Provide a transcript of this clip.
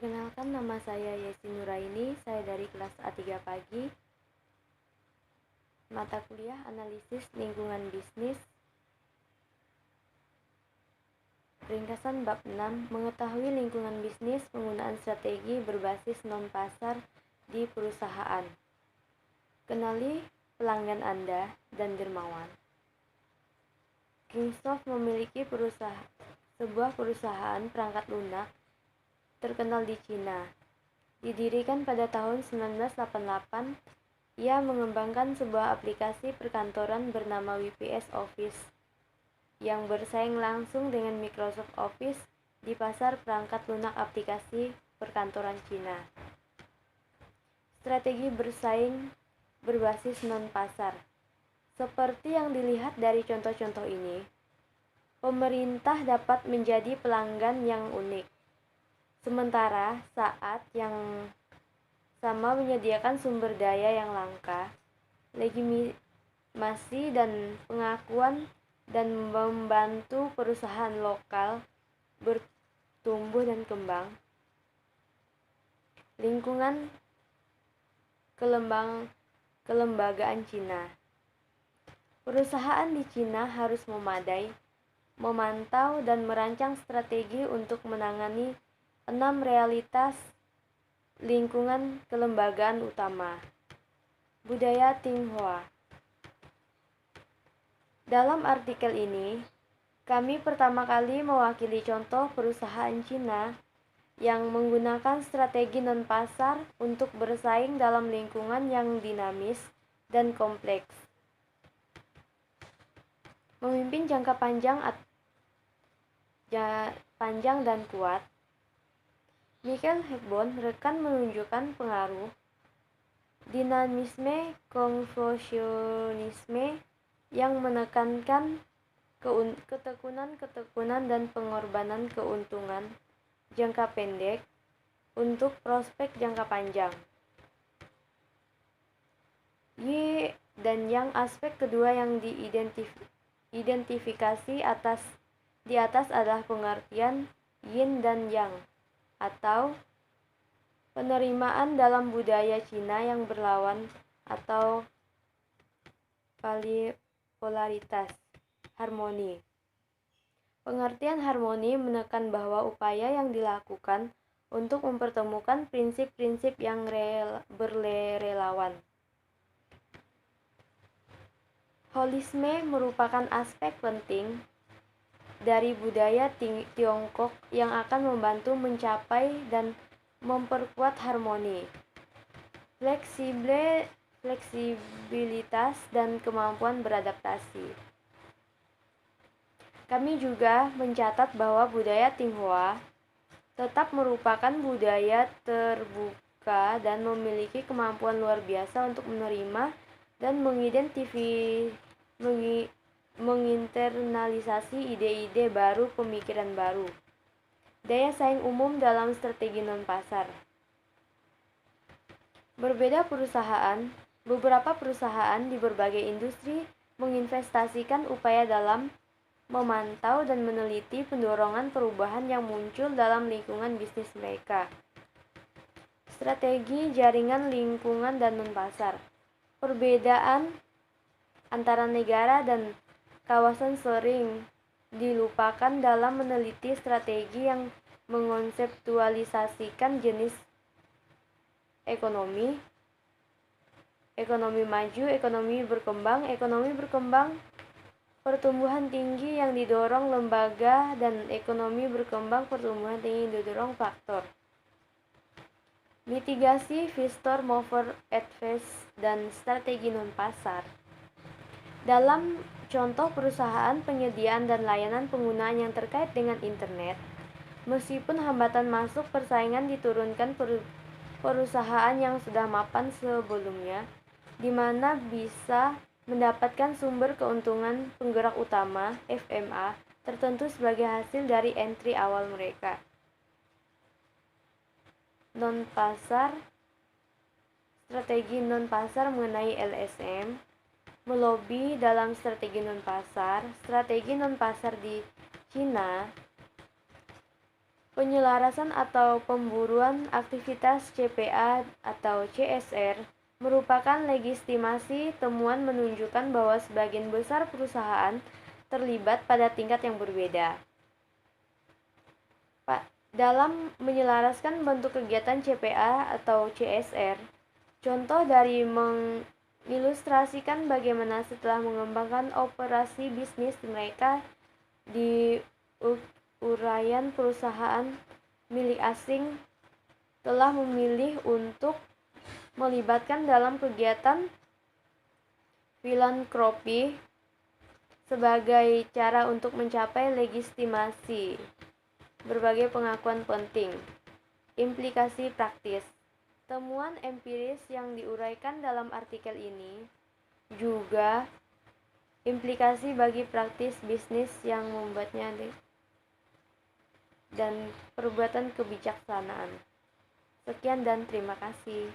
Perkenalkan, nama saya Yesi Nuraini, saya dari kelas A3 pagi, mata kuliah Analisis Lingkungan Bisnis. Ringkasan bab 6, mengetahui lingkungan bisnis, penggunaan strategi berbasis non-pasar di perusahaan. Kenali pelanggan Anda dan dermawan. Kingsoft memiliki sebuah perusahaan perangkat lunak terkenal di Cina. Didirikan pada tahun 1988, ia mengembangkan sebuah aplikasi perkantoran bernama WPS Office yang bersaing langsung dengan Microsoft Office di pasar perangkat lunak aplikasi perkantoran Cina. Strategi bersaing berbasis non-pasar. Seperti yang dilihat dari contoh-contoh ini, pemerintah dapat menjadi pelanggan yang unik. Sementara saat yang sama menyediakan sumber daya yang langka, legitimasi dan pengakuan, dan membantu perusahaan lokal bertumbuh dan kembang. Lingkungan kelembagaan Cina. Perusahaan di Cina harus memantau dan merancang strategi untuk menangani 6 realitas lingkungan kelembagaan utama. Budaya Tionghoa. Dalam artikel ini, kami pertama kali mewakili contoh perusahaan Cina yang menggunakan strategi non-pasar untuk bersaing dalam lingkungan yang dinamis dan kompleks. Memimpin jangka panjang dan kuat. Michael Hepburn rekan menunjukkan pengaruh dinamisme konfusionisme yang menekankan ketekunan dan pengorbanan keuntungan jangka pendek untuk prospek jangka panjang. Y dan yang aspek kedua yang diidentifikasi di atas adalah pengertian yin dan yang, atau penerimaan dalam budaya Cina yang berlawan atau polaritas, harmoni. Pengertian harmoni menekan bahwa upaya yang dilakukan untuk mempertemukan prinsip-prinsip yang berrelawan. Holisme merupakan aspek penting dari budaya Tiongkok yang akan membantu mencapai dan memperkuat harmoni, fleksibilitas, dan kemampuan beradaptasi. Kami juga mencatat bahwa budaya Tionghoa tetap merupakan budaya terbuka dan memiliki kemampuan luar biasa untuk menerima dan menginternalisasi ide-ide baru, pemikiran baru. Daya saing umum dalam strategi non-pasar. Beberapa perusahaan di berbagai industri menginvestasikan upaya dalam memantau dan meneliti pendorongan perubahan yang muncul dalam lingkungan bisnis mereka. Strategi jaringan lingkungan dan non-pasar. Perbedaan antara negara dan kawasan sering dilupakan dalam meneliti strategi yang mengonseptualisasikan jenis ekonomi maju, ekonomi berkembang, pertumbuhan tinggi yang didorong lembaga, dan ekonomi berkembang, pertumbuhan tinggi yang didorong faktor. Mitigasi, Vistor, Mover, Advice, dan strategi non-pasar. Dalam contoh perusahaan penyediaan dan layanan penggunaan yang terkait dengan internet, meskipun hambatan masuk persaingan diturunkan perusahaan yang sudah mapan sebelumnya, di mana bisa mendapatkan sumber keuntungan penggerak utama (FMA) tertentu sebagai hasil dari entry awal mereka. Non-pasar. Strategi non-pasar mengenai LSM. Melobi dalam strategi non-pasar. Strategi non-pasar di Cina. Penyelarasan atau pemburuan aktivitas CPA atau CSR merupakan legitimasi temuan menunjukkan bahwa sebagian besar perusahaan terlibat pada tingkat yang berbeda. Dalam menyelaraskan bentuk kegiatan CPA atau CSR, contoh dari mengilustrasikan bagaimana setelah mengembangkan operasi bisnis mereka di uraian perusahaan milik asing telah memilih untuk melibatkan dalam kegiatan filantropi sebagai cara untuk mencapai legitimasi. Berbagai pengakuan penting. Implikasi praktis. Temuan empiris yang diuraikan dalam artikel ini juga implikasi bagi praktis bisnis yang membuatnya dan perbuatan kebijaksanaan. Sekian dan terima kasih.